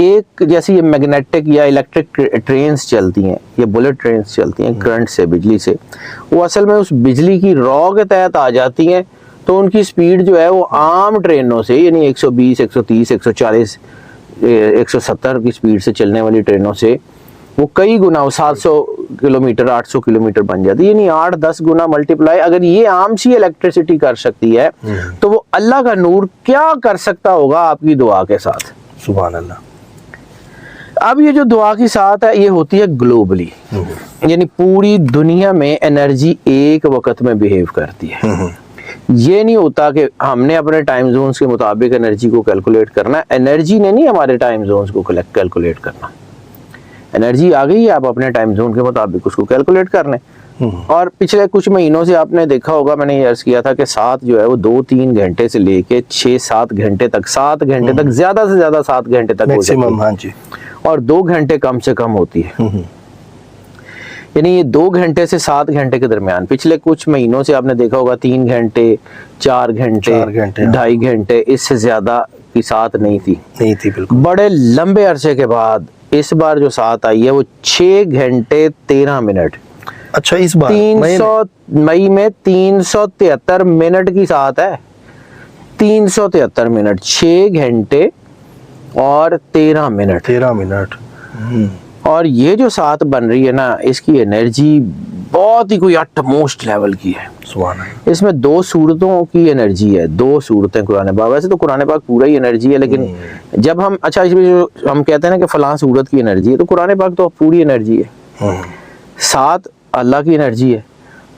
ایک جیسی یہ میگنیٹک یا الیکٹرک ٹرینز چلتی ہیں، یہ بلٹ ٹرینز چلتی ہیں کرنٹ سے، بجلی سے، وہ اصل میں اس بجلی کی رو کے تحت آ جاتی ہیں، تو ان کی سپیڈ جو ہے وہ عام ٹرینوں سے، یعنی 120 130 140 170 کی سپیڈ سے چلنے والی ٹرینوں سے وہ کئی گنا، 700 کلومیٹر 800 کلومیٹر بن جاتی ہے، یعنی 8-10 گنا ملٹیپلائی اگر یہ عام سی الیکٹریسٹی کر سکتی ہے تو وہ اللہ کا نور کیا کر سکتا ہوگا آپ کی دعا کے ساتھ. سبحان اللہ. اب یہ جو دعا کی ساتھ ہے یہ ہوتی ہے گلوبلی، یعنی پوری دنیا میں انرجی ایک وقت میں بیہیو کرتی ہے. یہ نہیں ہوتا کہ ہم نے اپنے ٹائم زونز کے مطابق انرجی کو کیلکولیٹ کرنا، انرجی نے نہیں ہمارے ٹائم زونز کو کیلکولیٹ کرنا. انرجی آ گئی ہے، آپ اپنے ٹائم زون کے مطابق اس کو کیلکولیٹ کر لیں. اور پچھلے کچھ مہینوں سے آپ نے دیکھا ہوگا، میں نے یہ عرض کیا تھا کہ 7 جو ہے وہ 2-3 گھنٹے سے لے کے 6-7 گھنٹے تک، 7 گھنٹے تک، زیادہ سے زیادہ 7 گھنٹے تک ہو سکتی ہے. ہاں جی. اور 2 گھنٹے کم سے کم ہوتی ہے. یعنی یہ 2 گھنٹے سے 7 گھنٹے کے درمیان پچھلے کچھ مہینوں سے آپ نے دیکھا ہوگا 3 گھنٹے 4 گھنٹے 2.5 گھنٹے، اس سے زیادہ کی ساتھ نہیں تھی بالکل. بڑے لمبے عرصے کے بعد اس بار جو ساتھ آئی ہے وہ 6 گھنٹے 13 منٹ. اچھا، اس بار مئی میں 373 منٹ کی ساتھ ہے. 373 منٹ، 6 گھنٹے اور 13 منٹ. اور یہ جو ساتھ بن رہی ہے نا، اس کی انرجی بہت ہی کوئی اٹ موسٹ لیول کی ہے. سبحان اللہ. اس میں 2 صورتوں کی انرجی ہے، 2 صورتیں قرآن پاک. ویسے تو قرآن پاک پورا ہی انرجی ہے، لیکن جب ہم اچھا اس میں جو ہم کہتے ہیں نا کہ فلاں صورت کی انرجی ہے، تو قرآن پاک تو پوری انرجی ہے. 7 اللہ کی انرجی ہے.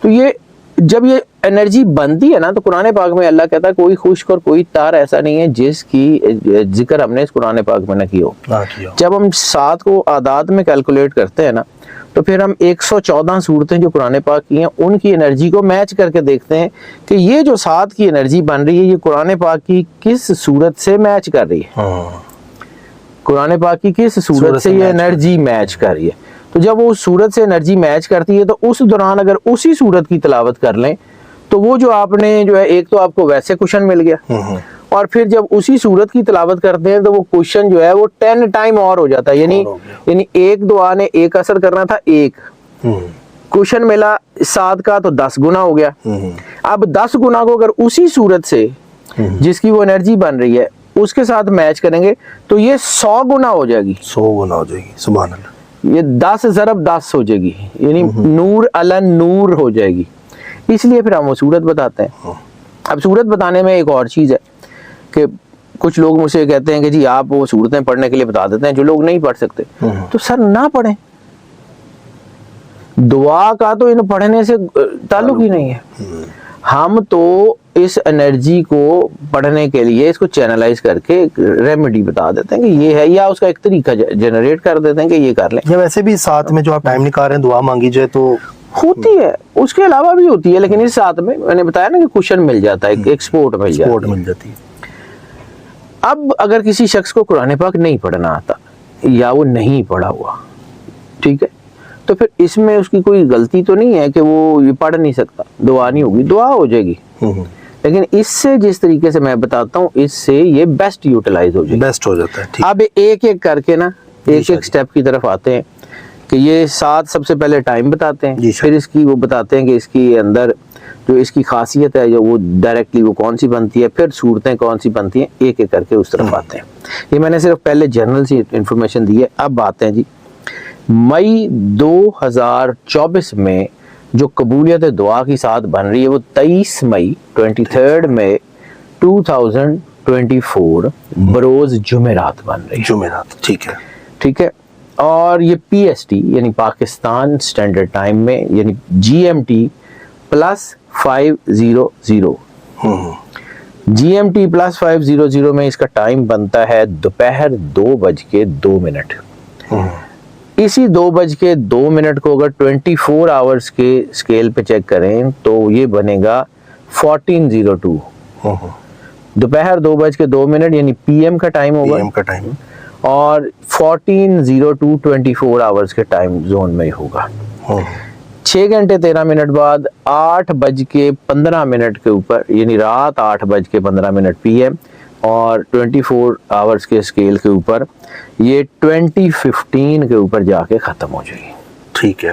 تو یہ جب یہ انرجی بنتی ہے نا، تو قرآن پاک میں اللہ کہتا ہے کوئی خشک اور کوئی تار ایسا نہیں ہے جس کی ذکر ہم نے اس قرآن پاک میں نہ کی ہو. جب ہم 7 کو اعداد میں کیلکولیٹ کرتے ہیں نا، تو پھر ہم 114 صورتیں جو قرآن پاک کی ہیں ان کی انرجی کو میچ کر کے دیکھتے ہیں کہ یہ جو 7 کی انرجی بن رہی ہے یہ قرآن پاک کی کس صورت سے میچ کر رہی ہے. قرآن پاک کی کس صورت سے یہ انرجی میچ کر رہی ہے. تو جب وہ اس صورت سے انرجی میچ کرتی ہے تو اس دوران اگر اسی صورت کی تلاوت کر لیں تو وہ جو آپ نے جو ہے، ایک تو آپ کو ویسے کوشچن مل گیا، اور پھر جب اسی صورت کی تلاوت کرتے ہیں تو وہ کوشچن جو ہے وہ 10 ٹائم اور ہو جاتا ہے. یعنی ایک دعا نے ایک اثر کرنا تھا، ایک کوشچن ملا 7 کا تو 10 گنا ہو گیا. اب 10 گنا کو اگر اسی صورت سے جس کی وہ انرجی بن رہی ہے اس کے ساتھ میچ کریں گے تو یہ 100 گنا ہو جائے گی. 100 گنا ہو جائے گی. سبحان اللہ. یہ 10 ضرب 10 ہو جائے گی، یعنی نور علی نور ہو جائے گی. اس لیے پھر ہم وہ صورت بتاتے ہیں. اب صورت بتانے میں ایک اور چیز ہے کہ کچھ لوگ مجھ سے کہتے ہیں کہ جی آپ وہ صورتیں پڑھنے کے لیے بتا دیتے ہیں، جو لوگ نہیں پڑھ سکتے تو سر نہ پڑھیں. دعا کا تو ان پڑھنے سے تعلق ہی نہیں ہے. ہم تو اس انرجی کو پڑھنے کے لیے اس کو چینلائز کر کے ریمیڈی بتا دیتے ہیں کہ یہ ہے، یا اس کا ایک طریقہ جنریٹ کر دیتے ہیں کہ یہ کر لیں. یا ویسے بھی ساتھ میں جو آپ ٹائم نکال رہے ہیں دعا مانگی جائے تو ہوتی ہے، اس کے علاوہ بھی ہوتی ہے، لیکن اس ساتھ میں نے بتایا نا کہ کوشچن مل جاتا ہے، ایک سپورٹ مل جاتی ہے. اب اگر کسی شخص کو قرآن پاک نہیں پڑھنا آتا یا وہ نہیں پڑھا ہوا، ٹھیک ہے، تو پھر اس میں اس کی کوئی غلطی تو نہیں ہے کہ وہ یہ پڑھ نہیں سکتا، دعا نہیں ہوگی، دعا ہو جائے گی. لیکن اس سے جس طریقے سے میں بتاتا ہوں اس سے یہ بیسٹ یوٹیلائز ہو جائے گی، بیسٹ ہو جاتا ہے. اب ایک ایک کر کے نا ایک ایک سٹیپ کی طرف آتے ہیں کہ یہ 7 سب سے پہلے ٹائم بتاتے ہیں، پھر اس کی وہ بتاتے ہیں کہ اس کی اندر جو اس کی خاصیت ہے جو وہ ڈائریکٹلی وہ کون سی بنتی ہے، پھر صورتیں کون سی بنتی ہیں، ایک ایک کر کے اس طرف آتے ہیں. یہ میں نے صرف پہلے جنرل سی انفارمیشن دی ہے. اب آتے ہیں جی مئی 2024 میں جو قبولیت دعا کی ساتھ بن رہی ہے وہ 23 مئی 23 مئی 2024 بروز جمعرات بن رہی ہے. جمعرات، ٹھیک ہے. اور یہ پی ایس ٹی یعنی پاکستان اسٹینڈرڈ ٹائم میں، یعنی G M T +500 G M T +500 میں اس کا ٹائم بنتا ہے دوپہر 2:02. اسی 2:02 کو اگر 24 آورز کے اسکیل پہ چیک کریں تو یہ بنے گا 14:02. دوپہر 2:02 یعنی پی ایم کا ٹائم ہوگا، اور 14:02 24 آورز کے ٹائم زون میں ہوگا. 6 گھنٹے 13 منٹ بعد 8:15 کے اوپر، یعنی رات 8:15 پی ایم اور 24 آورس کے اسکیل کے اوپر یہ 2015 کے اوپر جا کے ختم ہو جائے گی. ٹھیک ہے.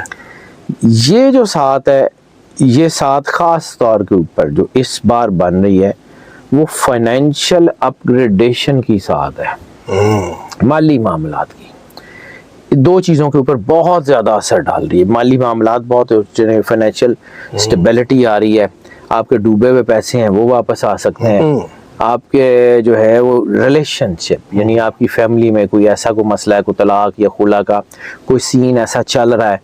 یہ جو 7 ہے یہ 7 خاص طور کے اوپر جو اس بار بن رہی ہے وہ فائنینشیل اپ گریڈیشن کی 7 ہے, مالی معاملات کی. 2 چیزوں کے اوپر بہت زیادہ اثر ڈال رہی ہے. مالی معاملات بہت فائنینشیل اسٹیبلٹی آ رہی ہے, آپ کے ڈوبے ہوئے پیسے ہیں وہ واپس آ سکتے ہیں, آپ کے جو ہے وہ ریلیشن شپ یعنی آپ کی فیملی میں کوئی ایسا کوئی مسئلہ ہے, کوئی طلاق یا خلا کا کوئی سین ایسا چل رہا ہے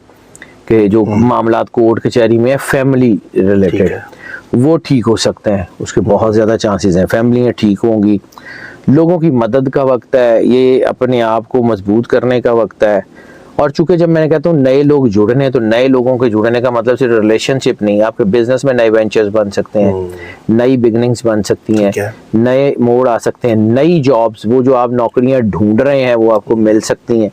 کہ جو معاملات کورٹ کچہری میں فیملی ریلیٹڈ وہ ٹھیک ہو سکتے ہیں, اس کے بہت زیادہ چانسز ہیں. فیملیاں ٹھیک ہوں گی, لوگوں کی مدد کا وقت ہے, یہ اپنے آپ کو مضبوط کرنے کا وقت ہے. اور چونکہ جب میں نے کہتا ہوں نئے لوگ جڑنے, تو نئے لوگوں کے جڑنے کا مطلب صرف ریلیشن شپ نہیں, آپ کے بزنس میں نئے وینچرز بن سکتے ہیں, نئی بگننگز بن سکتی ہیں, نئے موڑ آ سکتے ہیں, نئی جابز وہ جو آپ نوکریاں ڈھونڈ رہے ہیں وہ آپ کو مل سکتی ہیں.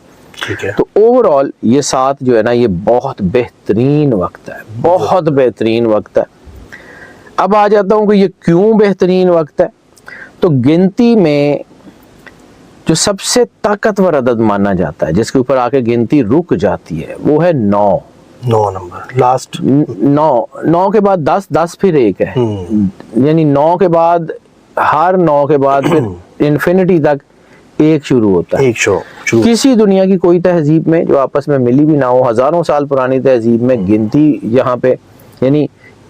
تو اوور آل یہ 7 جو ہے نا یہ بہت بہترین وقت ہے, بہت بہترین وقت ہے. اب آ جاتا ہوں کہ یہ کیوں بہترین وقت ہے. تو گنتی میں جو سب سے طاقتور عدد مانا جاتا ہے جس کے اوپر آ کے گنتی رک جاتی ہے وہ ہے 9 نمبر لاسٹ. 9 کے بعد 10, 10 پھر 1 ہے, یعنی 9 کے بعد ہر 9 کے بعد پھر انفینٹی تک 1 شروع ہوتا ہے. 1 شو کسی دنیا کی کوئی تہذیب میں جو آپس میں ملی بھی نہ ہو, ہزاروں سال پرانی تہذیب میں گنتی یہاں پہ, یعنی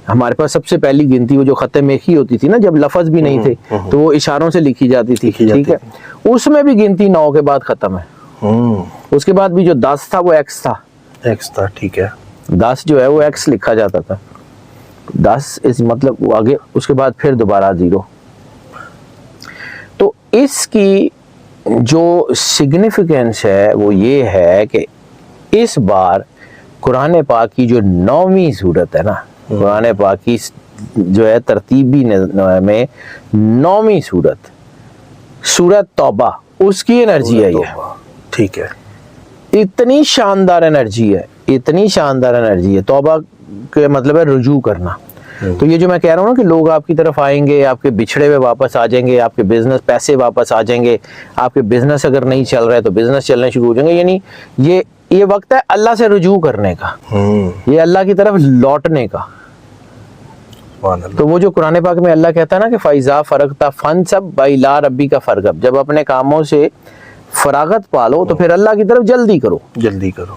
ہمارے پاس سب سے پہلی گنتی وہ جو خط میخی ہوتی تھی نا, جب لفظ بھی نہیں تھے تو وہ اشاروں سے لکھی جاتی تھی, ٹھیک ہے, اس میں بھی گنتی 9 کے بعد ختم ہے. اس کے بعد بھی جو 10 تھا وہ ایکس تھا, ٹھیک ہے. 10 جو ہے وہ ایکس لکھا جاتا تھا, 10 اس مطلب وہ آگے, اس کے بعد پھر دوبارہ 0. تو اس کی جو سگنیفیکنس ہے وہ یہ ہے کہ اس بار قرآن پاک کی جو 9ویں سورت ہے نا, قرآن پاک کی جو ہے ترتیبی میں 9ویں سورت توبہ, اس کی انرجی ہے یہ. ٹھیک ہے. اتنی شاندار انرجی ہے, اتنی شاندار انرجی ہے. توبہ کے مطلب ہے رجوع کرنا. تو یہ جو میں کہہ رہا ہوں نا کہ لوگ آپ کی طرف آئیں گے, آپ کے بچھڑے ہوئے واپس آ جائیں گے, آپ کے بزنس پیسے واپس آ جائیں گے, آپ کے بزنس اگر نہیں چل رہا ہے تو بزنس چلنے شروع ہو جائیں گے. یعنی یہ وقت ہے اللہ سے رجوع کرنے کا, یہ اللہ کی طرف لوٹنے کا. تو وہ جو قرآن پاک میں اللہ کہتا ہے نا کہ فَإِذَا فَرَغْتَ فَانْصَبْ وَإِلَىٰ رَبِّكَ فَارْغَب, جب اپنے کاموں سے فراغت پالو تو پھر اللہ کی طرف جلدی کرو.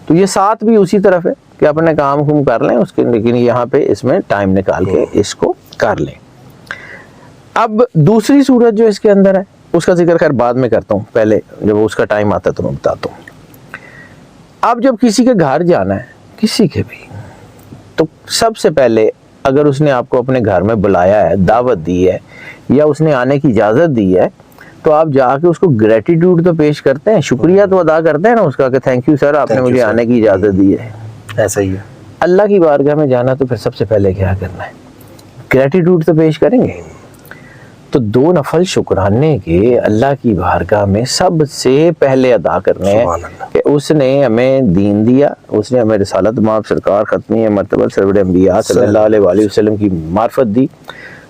تو یہ 7 بھی اسی طرف ہے کہ اپنے کام کر لیں اس کے, لیکن یہاں پہ اس میں ٹائم نکال کے اس کو کر لیں. اب دوسری صورت جو اس کے اندر ہے اس کا ذکر خیر بعد میں کرتا ہوں, پہلے جب اس کا ٹائم آتا ہے تو میں بتاتا ہوں. اب جب کسی کے گھر جانا ہے, کسی کے بھی, تو سب سے پہلے اگر اس نے آپ کو اپنے گھر میں بلایا ہے, دعوت دی ہے, یا اس نے آنے کی اجازت دی ہے, تو آپ جا کے اس کو گریٹیٹیوڈ تو پیش کرتے ہیں, شکریہ تو ادا کرتے ہیں نا اس کا کہ تھینک یو سر آپ نے مجھے آنے کی اجازت دی ہے. ایسا ہی ہے. اللہ کی بارگاہ میں جانا تو پھر سب سے پہلے کیا کرنا ہے, گریٹیٹیوڈ تو پیش کریں گے. تو 2 نفل شکرانے کے اللہ کی بارگاہ میں سب سے پہلے ادا کرنے ہیں کہ اس نے ہمیں دین دیا, اس نے ہمیں رسالت مآب سرکار ختمی مرتبہ سرور انبیاء صلی اللہ علیہ وآلہ وسلم کی معرفت دی,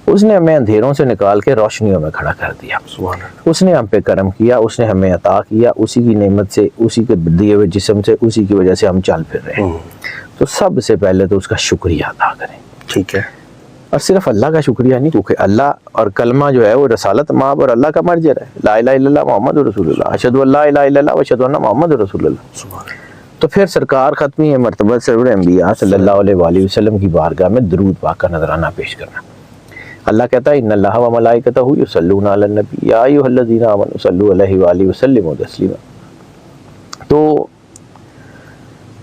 اس نے ہمیں اندھیروں سے نکال کے روشنیوں میں کھڑا کر دیا, اس نے ہم پہ کرم کیا, اس نے ہمیں عطا کیا, اسی کی نعمت سے, اسی کے دیے ہوئے جسم سے, اسی کی وجہ سے ہم چل پھر رہے ہیں. تو سب سے پہلے تو اس کا شکریہ ادا کریں. ٹھیک ہے. اور صرف اللہ کا شکریہ نہیں, کیونکہ اللہ اور کلمہ جو ہے وہ رسالت مآب اور اللہ کا مرجر ہے, لا الہ الا اللہ محمد رسول اللہ, اشہد ان لا الہ الا اللہ واشہد ان محمد رسول اللہ. تو پھر سرکار ختمی مرتبہ سرور انبیاء صلی اللہ علیہ وآلہ وسلم کی بارگاہ میں درود پاک کا نذرانہ پیش کرنا. اللہ کہتا ہے ان اللہ و ملائکتہ یصلون علی النبی یا ایھا الذین آمنوا صلوا علیہ وآلہ وسلموا تسلیما. تو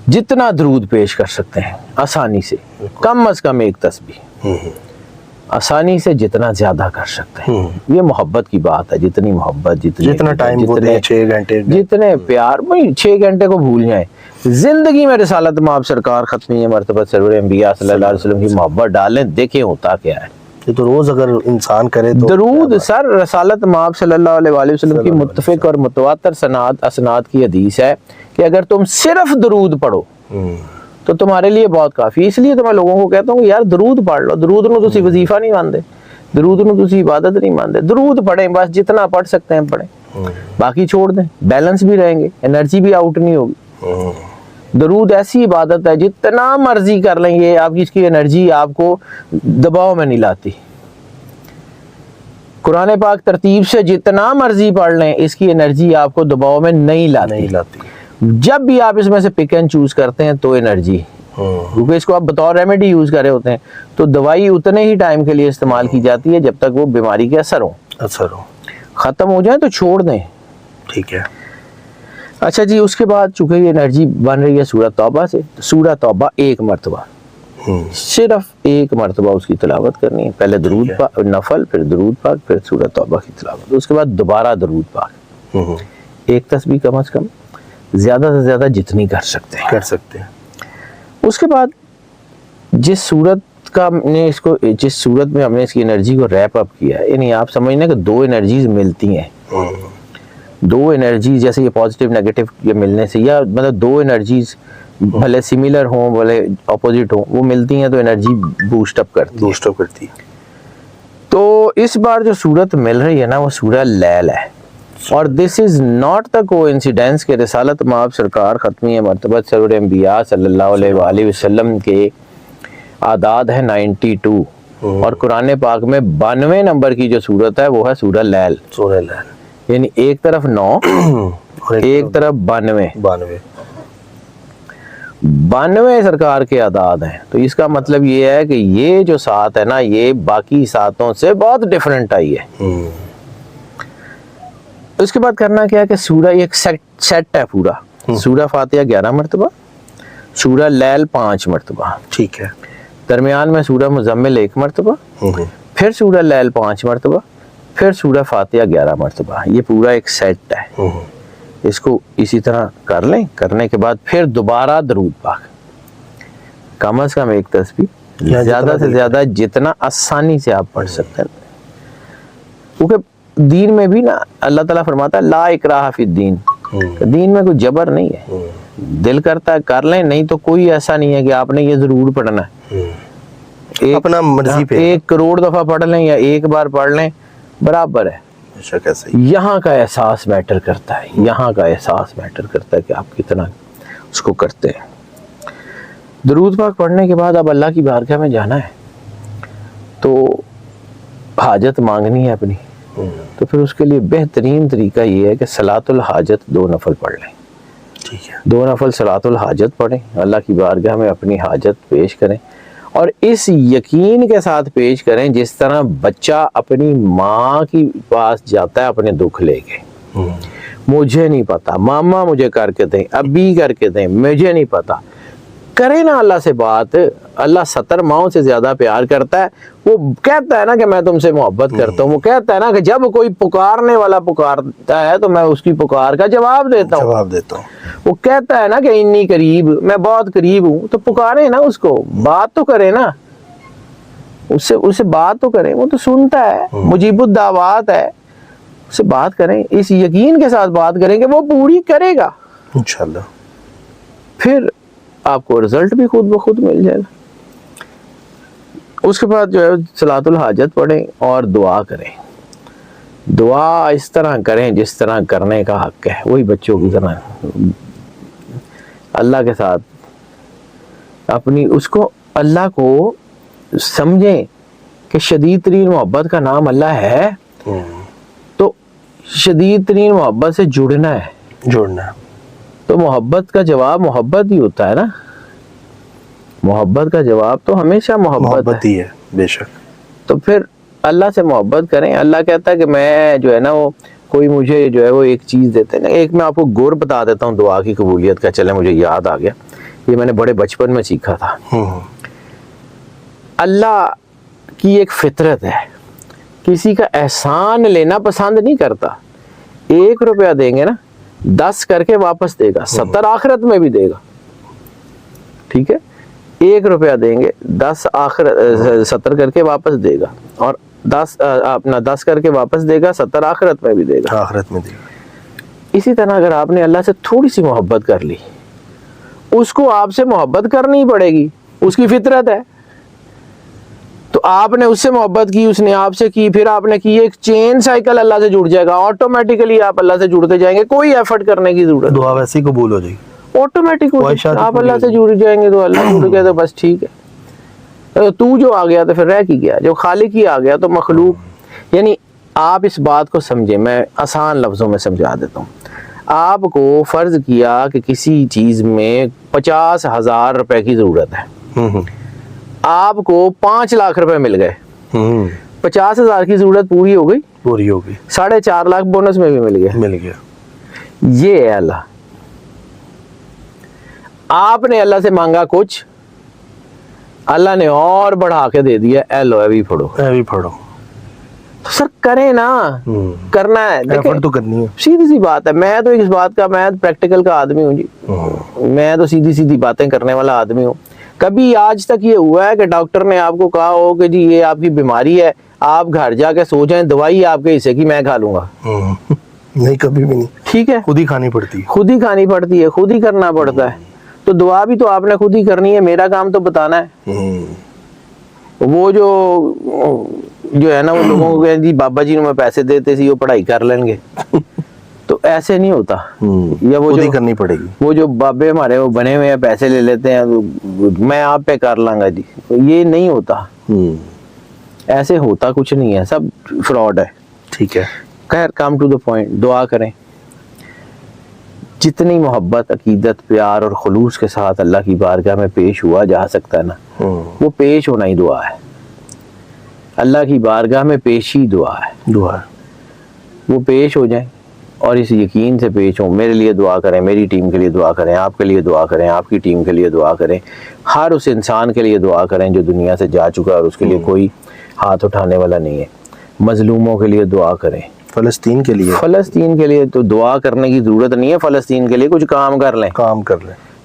جتنا درود پیش کر سکتے ہیں آسانی سے, کم از کم 1 تسبیح, آسانی سے جتنا زیادہ کر سکتے ہیں. یہ محبت کی بات ہے, جتنی محبت, جتنا ٹائم وہ دیں, 6 گھنٹے, جتنے پیار, 6 گھنٹے کو بھول جائیں. زندگی میں رسالت مآب سرکار ختمی مرتبہ سرور انبیاء صلی اللہ علیہ وسلم کی محبت ڈالیں, دیکھیں ہوتا کیا ہے. یہ تو روز اگر انسان کرے تو درود سر, رسالت مآب صلی اللہ علیہ وآلہ وسلم کی متفق اور متواتر اسناد کی حدیث ہے کہ اگر تم صرف درود پڑھو تو تمہارے لیے بہت کافی. اس لیے تو میں لوگوں کو کہتا ہوں کہ یار درود پڑھ لو, درود نو تسی وظیفہ نہیں مانتے, درود نو تسی عبادت نہیں مانتے. درود پڑھیں بس, جتنا پڑھ سکتے ہیں پڑھیں, باقی چھوڑ دیں, بیلنس بھی رہیں گے, انرجی بھی آؤٹ نہیں ہوگی. درود ایسی عبادت ہے جتنا مرضی کر لیں, یہ آپ کی اس کی انرجی آپ کو دباؤ میں نہیں لاتی. قرآن پاک ترتیب سے جتنا مرضی پڑھ لیں, اس کی انرجی آپ کو دباؤ میں نہیں لاتی. جب بھی آپ اس میں سے پک اینڈ چوز کرتے ہیں تو انرجی, کیونکہ اس کو آپ بطور ریمیڈی یوز کر رہے ہوتے ہیں, تو دوائی اتنے ہی ٹائم کے لیے استعمال کی جاتی ہے جب تک وہ بیماری کے اثر ہو. ختم ہو جائیں تو چھوڑ دیں. ٹھیک ہے. اچھا جی, اس کے بعد چونکہ یہ انرجی بن رہی ہے سورہ توبہ سے, سورہ توبہ ایک مرتبہ, صرف ایک مرتبہ اس کی تلاوت کرنی ہے. پہلے درود پاک نفل, پھر درود پاک, پھر سورہ توبہ کی تلاوت. اس کے بعد دوبارہ درود پاک, ایک تسبیح کم از کم, زیادہ سے زیادہ جتنی کر سکتے ہیں. اس کے بعد جس صورت کا نے اس کو, جس صورت میں ہم نے اس کی انرجی کو ریپ اپ کیا ہے, یعنی آپ سمجھنا کہ دو انرجیز ملتی ہیں, دو انرجیز جیسے یہ پازیٹیو نیگیٹو یہ ملنے سے, یا مطلب دو انرجیز بھلے سملر ہوں بھلے اپوزٹ ہوں, وہ ملتی ہیں تو انرجی بوسٹ اپ کرتی ہے. تو اس بار جو صورت مل رہی ہے نا وہ سورہ لیل ہے, اور دس از ناٹ دا کو انسیڈنس کہ رسالت مآب سرکار ختمی مرتبہ سرور انبیاء صلی اللہ علیہ وآلہ وسلم کے اعداد ہے 92, اور قرآن پاک میں 92 نمبر کی جو صورت ہے وہ ہے سورہ لیل. یعنی ایک طرف 9 ایک طرف 92 سرکار کے اعداد ہیں. تو اس کا مطلب یہ ہے کہ یہ جو سات ہے نا, یہ باقی ساتوں سے بہت ڈیفرنٹ آئی ہے. اس کے بعد کرنا کیا ہے کہ سورہ ایک سیٹ ہے پورا. سورہ فاتحہ 11 مرتبہ, سورہ لیل 5 مرتبہ, ٹھیک ہے. درمیان میں سورہ مزمل 1 مرتبہ, پھر سورہ لیل 5 مرتبہ, پھر سورہ فاتحہ 11 مرتبہ. یہ پورا ایک سیٹ ہے. اس کو اسی طرح کر لیں. کرنے کے بعد پھر دوبارہ درود پاک, کم از کم ایک تسبیح, زیادہ سے زیادہ جتنا آسانی سے آپ پڑھ سکتے ہیں. کیونکہ دین میں بھی نا اللہ تعالیٰ فرماتا ہے لا اکراہ فی الدین, دین میں کوئی جبر نہیں ہے. دل کرتا ہے کر لیں, نہیں تو کوئی ایسا نہیں ہے کہ آپ نے یہ ضرور پڑھنا ہے. اپنا مرضی پہ 1 کروڑ دفعہ پڑھ لیں یا ایک بار پڑھ لیں برابر ہے. یہاں کا احساس میٹر کرتا ہے, یہاں کا احساس میٹر کرتا ہے کہ آپ کتنا اس کو کرتے ہیں. درود پاک پڑھنے کے بعد اب اللہ کی بارگاہ میں جانا ہے, تو حاجت مانگنی ہے اپنی. تو پھر اس کے لیے بہترین طریقہ یہ ہے کہ صلاۃ الحاجت 2 نفل پڑھ لیں. ٹھیک ہے. 2 نفل صلاۃ الحاجت پڑھیں, اللہ کی بارگاہ میں اپنی حاجت پیش کریں, اور اس یقین کے ساتھ پیش کریں جس طرح بچہ اپنی ماں کی پاس جاتا ہے اپنے دکھ لے کے. مجھے نہیں پتا, ماما مجھے کر کے دیں, ابھی کر کے دیں, مجھے نہیں پتا. کرے نا اللہ سے بات. اللہ 70 ماؤں سے زیادہ پیار کرتا ہے. وہ کہتا ہے نا کہ میں تم سے محبت کرتا ہوں. وہ کہتا ہے نا کہ جب کوئی پکارنے والا پکارتا ہے تو میں اس کی پکار کا جواب دیتا ہوں. وہ کہتا ہے نا کہ انی قریب, میں بہت قریب ہوں. تو پکارے نا اس کو, بات تو کرے نا اس سے بات تو کریں. وہ تو سنتا ہے, مجیب الدعوات ہے, اس سے بات کریں, اس یقین کے ساتھ بات کریں کہ وہ پوری کرے گا انشاءاللہ. پھر آپ کو رزلٹ بھی خود بخود مل جائے گا. اس کے بعد جو ہے صلاۃ الحاجت پڑھیں اور دعا کریں. دعا اس طرح کریں جس طرح کرنے کا حق ہے, وہی بچوں کی طرح اللہ کے ساتھ اپنی اس کو, اللہ کو سمجھیں کہ شدید ترین محبت کا نام اللہ ہے. تو شدید ترین محبت سے جڑنا ہے. تو محبت کا جواب محبت ہی ہوتا ہے نا. محبت کا جواب تو ہمیشہ محبت ہی ہے. بے شک. تو پھر اللہ سے محبت کریں. اللہ کہتا ہے کہ میں جو ہے نا, وہ کوئی مجھے جو ہے وہ ایک چیز دیتے ہیں. ایک میں آپ کو گور بتا دیتا ہوں دعا کی قبولیت کا, چلے مجھے یاد آ گیا, یہ میں نے بڑے بچپن میں سیکھا تھا. اللہ کی ایک فطرت ہے, کسی کا احسان لینا پسند نہیں کرتا. 1 روپیہ دیں گے نا, 10 کر کے واپس دے گا, 70 آخرت میں بھی دے گا. ٹھیک ہے, 1 روپیہ دیں گے, 10 70 کر کے واپس دے گا, اور 10 کر کے واپس دے گا, 70 آخرت میں بھی دے گا. اسی طرح اگر آپ نے اللہ سے تھوڑی سی محبت کر لی, اس کو آپ سے محبت کرنی پڑے گی, اس کی فطرت ہے. تو آپ نے اس سے محبت کی, اس نے آپ سے کی, پھر آپ نے کی, ایک چین سائیکل اللہ سے جڑ جائے گا, آٹومیٹیکلی آپ اللہ سے جڑتے جائیں گے, کوئی ایفرٹ کرنے کی ضرورت دعا ویسے ہی قبول ہو جائے گی, آٹومیٹک خواہشات آپ پوری اللہ ہو سے جڑ جائیں گے, تو اللہ جڑ گیا تو بس ٹھیک ہے. تو جو آ گیا تو پھر رہ کی گیا, جو خالق ہی آ گیا تو مخلوق. یعنی آپ اس بات کو سمجھیں, میں آسان لفظوں میں سمجھا دیتا ہوں. آپ کو فرض کیا کہ کسی چیز میں 50,000 روپے کی ضرورت ہے, آپ کو 5 لاکھ روپے مل گئے, 50,000 کی ضرورت پوری ہو گئی, پوری ہو گئی, 4.5 لاکھ بونس میں بھی مل گیا. یہ ہے اللہ. آپ نے اللہ سے مانگا کچھ, اللہ نے اور بڑھا کے دے دیا, اے لو ابھی پڑھو, تو سر کریں نا, کرنا ہے, ایفرٹ تو کرنی ہے, سیدھی سی بات ہے. میں تو اس بات کا, میں پریکٹیکل کا آدمی ہوں جی, میں تو سیدھی باتیں کرنے والا آدمی ہوں. کبھی آج تک یہ ہوا ہے کہ ڈاکٹر نے آپ کو کہا ہو کہ جی یہ آپ کی بیماری ہے, آپ گھر جا کے سو جائیں, دوائی آپ کے حصے کی میں کھا لوں گا؟ نہیں, کبھی بھی نہیں. ٹھیک ہے, خود ہی کھانی پڑتی ہے, خود ہی کھانی پڑتی ہے, خود ہی کرنا پڑتا ہے. تو دعا بھی تو آپ نے خود ہی کرنی ہے, میرا کام تو بتانا ہے. وہ جو ہے نا, وہ لوگوں کو جی بابا جی نے میں پیسے دیتے سی, وہ پڑھائی کر لیں گے, تو ایسے نہیں ہوتا. یا وہ خود ہی جو کرنی پڑے گی, وہ جو بابے ہمارے وہ بنے ہوئے ہیں, پیسے لے لیتے ہیں, میں آپ پہ کر لوں گا جی, یہ نہیں ہوتا. ایسے ہوتا کچھ نہیں ہے, سب فراڈ ہے. ٹھیک ہے, خیر, کم ٹو دا پوائنٹ. دعا کریں. جتنی محبت, عقیدت, پیار اور خلوص کے ساتھ اللہ کی بارگاہ میں پیش ہوا جا سکتا ہے نا, وہ پیش ہونا ہی دعا ہے. اللہ کی بارگاہ میں پیشی دعا ہے. وہ پیش ہو جائیں اور اس یقین سے پیش ہوں, میرے لیے دعا کریں, میری ٹیم کے لیے دعا کریں, آپ کے لیے دعا کریں, آپ کی ٹیم کے لیے دعا کریں, ہر اس انسان کے لیے دعا کریں جو دنیا سے جا چکا ہے اور اس کے لیے کوئی ہاتھ اٹھانے والا نہیں ہے. مظلوموں کے لیے دعا کریں, فلسطین کے لیے تو دعا کرنے کی ضرورت نہیں ہے. فلسطین کے لیے کچھ کام کر لیں.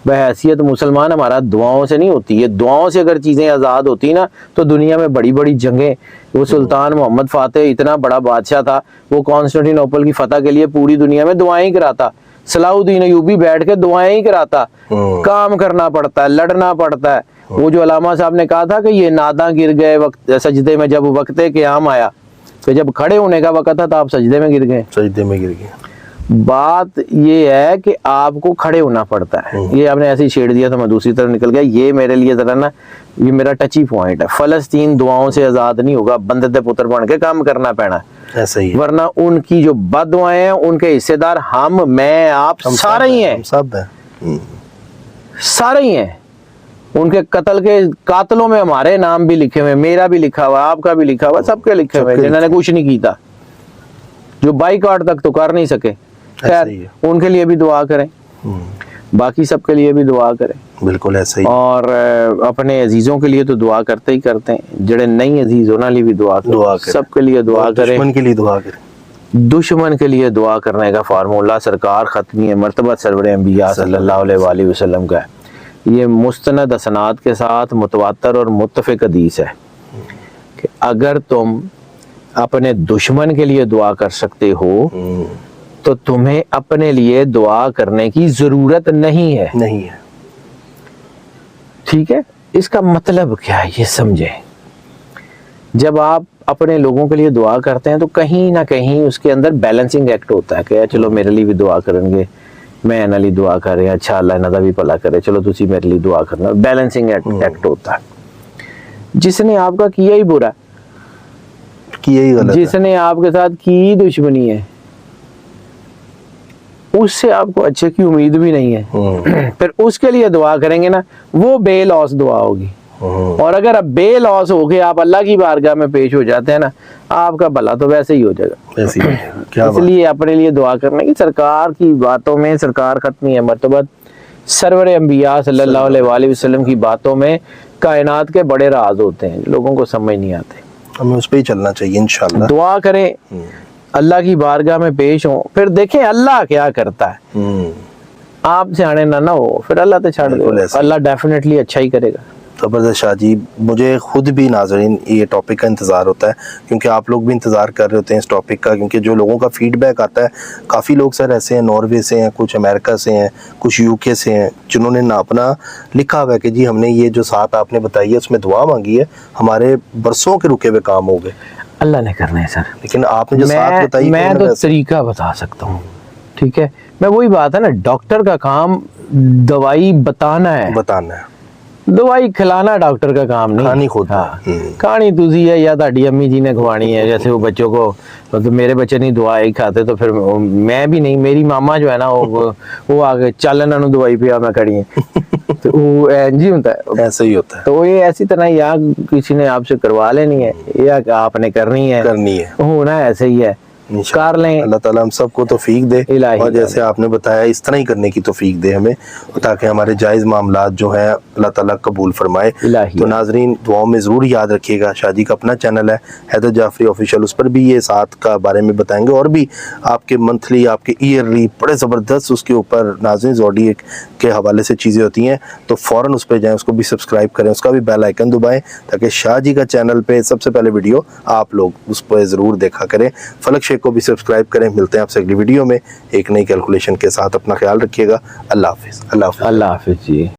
بحیثیت مسلمان ہمارا دعاؤں سے نہیں ہوتی ہے. دعاؤں سے اگر چیزیں آزاد ہوتی نا تو دنیا میں بڑی بڑی جنگیں, وہ سلطان محمد فاتح اتنا بڑا بادشاہ تھا, وہ کانسٹنٹی نوپل کی فتح کے لیے پوری دنیا میں دعائیں ہی کراتا. صلاح الدین ایوبی بیٹھ کے دعائیں ہی کراتا. کام کرنا پڑتا ہے, لڑنا پڑتا ہے. وہ جو علامہ صاحب نے کہا تھا کہ یہ ناداں گر گئے وقت سجدے میں جب وقت قیام آیا, کہ جب کھڑے ہونے کا وقت تھا تو آپ سجدے میں گر گئے. بات یہ ہے کہ آپ کو کھڑے ہونا پڑتا ہے. یہ آپ نے ایسے ہی چھیڑ دیا تو میں دوسری طرف نکل گیا. یہ میرے لیے ذرا نا, یہ میرا ٹچی پوائنٹ ہے. فلسطین دعاؤں سے آزاد نہیں ہوگا, بندے دے پتر بن کے کام کرنا پینا, ایسا ہی, ورنہ ان کی جو بد دعائیں ہیں ان کے حصے دار ہم, میں, آپ سارے ہی ہیں, سارے ہی ہیں. ان کے قتل کے قاتلوں میں ہمارے نام بھی لکھے ہوئے, میرا بھی لکھا ہوا, آپ کا بھی لکھا ہوا, سب کے لکھے ہوئے, جنہوں نے کچھ نہیں کیتا, جو بائیکاٹ تک تو کر نہیں سکے. خیر, ان کے لیے بھی دعا کریں, باقی سب کے لیے بھی دعا کریں. بالکل ایسا ہی. اور اپنے عزیزوں کے لیے تو دعا کرتے ہی کرتے ہیں, جڑے نہیں عزیز انہاں لیے بھی دعا کریں, سب کے لیے دعا کریں. دشمن کے لیے دعا کریں. دشمن کے لیے دعا کرنے کا فارمولہ سرکار ختمی مرتبہ سرور انبیاء صلی اللہ علیہ وآلہ وسلم کا ہے. یہ مستند اسناد کے ساتھ متواتر اور متفق حدیث ہے کہ اگر تم اپنے دشمن کے لیے دعا کر سکتے ہو تو تمہیں اپنے لیے دعا کرنے کی ضرورت نہیں ہے. ٹھیک ہے, اس کا مطلب کیا ہے یہ سمجھیں. جب آپ اپنے لوگوں کے لیے دعا کرتے ہیں تو کہیں نہ کہیں اس کے اندر بیلنسنگ ایکٹ ہوتا ہے کہ چلو میرے لیے بھی دعا کریں گے, میں انہاں لیے دعا کر رہے ہیں, اچھا اللہ انہاں دا بھی بھلا کرے, چلو تسی میرے لیے دعا کرنا. بیلنسنگ ایکٹ ہوتا ہے. جس نے آپ کا کیا ہی برا, کیا ہی غلط, جس نے آپ کے ساتھ کی دشمنی ہے, اس سے آپ کو اچھے کی امید بھی نہیں ہے, پھر اس کے لیے دعا کریں گے نا, وہ بے لوس دعا ہوگی. اور اگر اب بے لوس ہو کے آپ اللہ کی بارگاہ میں پیش ہو جاتے ہیں نا, آپ کا بھلا تو ویسے ہی ہو جائے گا. اس لیے اپنے لیے دعا کرنے کی, سرکار کی باتوں میں, سرکار ختمی ہے مرتبہ سرور انبیاء صلی اللہ علیہ وآلہ وسلم کی باتوں میں کائنات کے بڑے راز ہوتے ہیں, لوگوں کو سمجھ نہیں آتے. ہمیں اس پہ ہی چلنا چاہیے انشاءاللہ. دعا کریں, اللہ کی بارگاہ میں پیش ہوں, پھر دیکھیں اللہ کیا کرتا ہے. آپ سے آنے نہ ہو, پھر اللہ تو چھاڑ دو, اللہ ڈیفینیٹلی اچھا ہی کرے گا. زبردست شاہ جی، مجھے خود بھی ناظرین یہ ٹاپک کا انتظار ہوتا ہے، کیونکہ آپ لوگ بھی انتظار کر رہے ہوتے ہیں اس ٹاپک کا، کیونکہ جو لوگوں کا فیڈ بیک آتا ہے، کافی لوگ سر ایسے ہیں ناروے سے ہیں، کچھ امریکہ سے ہیں، کچھ UK سے ہیں، جنہوں نے اپنا لکھا ہوا ہے کہ جی ہم نے یہ جو ساتھ آپ نے بتائی ہے اس میں دعا مانگی ہے، ہمارے برسوں کے رکے ہوئے کام ہو گئے، اللہ نے کرنا ہے سر. لیکن آپ نے جو ساتھ بتائی میں تو طریقہ بتا سکتا ہوں، ٹھیک ہے. میں وہی بات ہے نا، ڈاکٹر کا کام دوائی بتانا ہے، دوائی کھلانا ڈاکٹر کا کام نہیں. کھانی خود کھانی تسی ہے یا تہاڈی امی جی نے کھوانی ہے. جیسے وہ بچوں کو، تو میرے بچے نہیں دعا ہی کھاتے تو پھر میں بھی نہیں. میری ماما جو ہے نا وہ آگے چل انہاں نوں دوائی پیا میں کھڑی ہیں، تو وہ انج ہی ہوتا ہے، ایسا ہی ہوتا ہے. تو یہ ایسی طرح یا کسی نے آپ سے کروا لینی ہے یا آپ نے کرنی ہے، ہونا ایسے ہی ہے. کر لیں. اللہ تعالیٰ ہم سب کو توفیق دے، اور جیسے آپ نے بتایا اس طرح ہی کرنے کی توفیق دے ہمیں، تاکہ ہمارے جائز معاملات جو ہیں اللہ تعالیٰ قبول فرمائے. تو ناظرین دعاؤں میں ضرور یاد رکھیے گا. شاہ جی کا اپنا چینل ہے حیدر جعفری آفیشیل، اس پر بھی یہ ساتھ کا بارے میں بتائیں گے، اور بھی آپ کے منتھلی، آپ کے ایئرلی بڑے زبردست اس کے اوپر ناظرین زوڈیک کے حوالے سے چیزیں ہوتی ہیں، تو فوراً اس پہ جائیں، اس کو بھی سبسکرائب کریں، اس کا بھی بیل آئیکن دبائیں، تاکہ شاہ جی کا چینل پہ سب سے پہلے ویڈیو آپ لوگ اس پہ ضرور دیکھا کریں. فلک شیخ کو بھی سبسکرائب کریں. ملتے ہیں آپ سے اگلی ویڈیو میں ایک نئی کیلکولیشن کے ساتھ. اپنا خیال رکھیے گا. اللہ حافظ. اللہ حافظ. اللہ حافظ جی.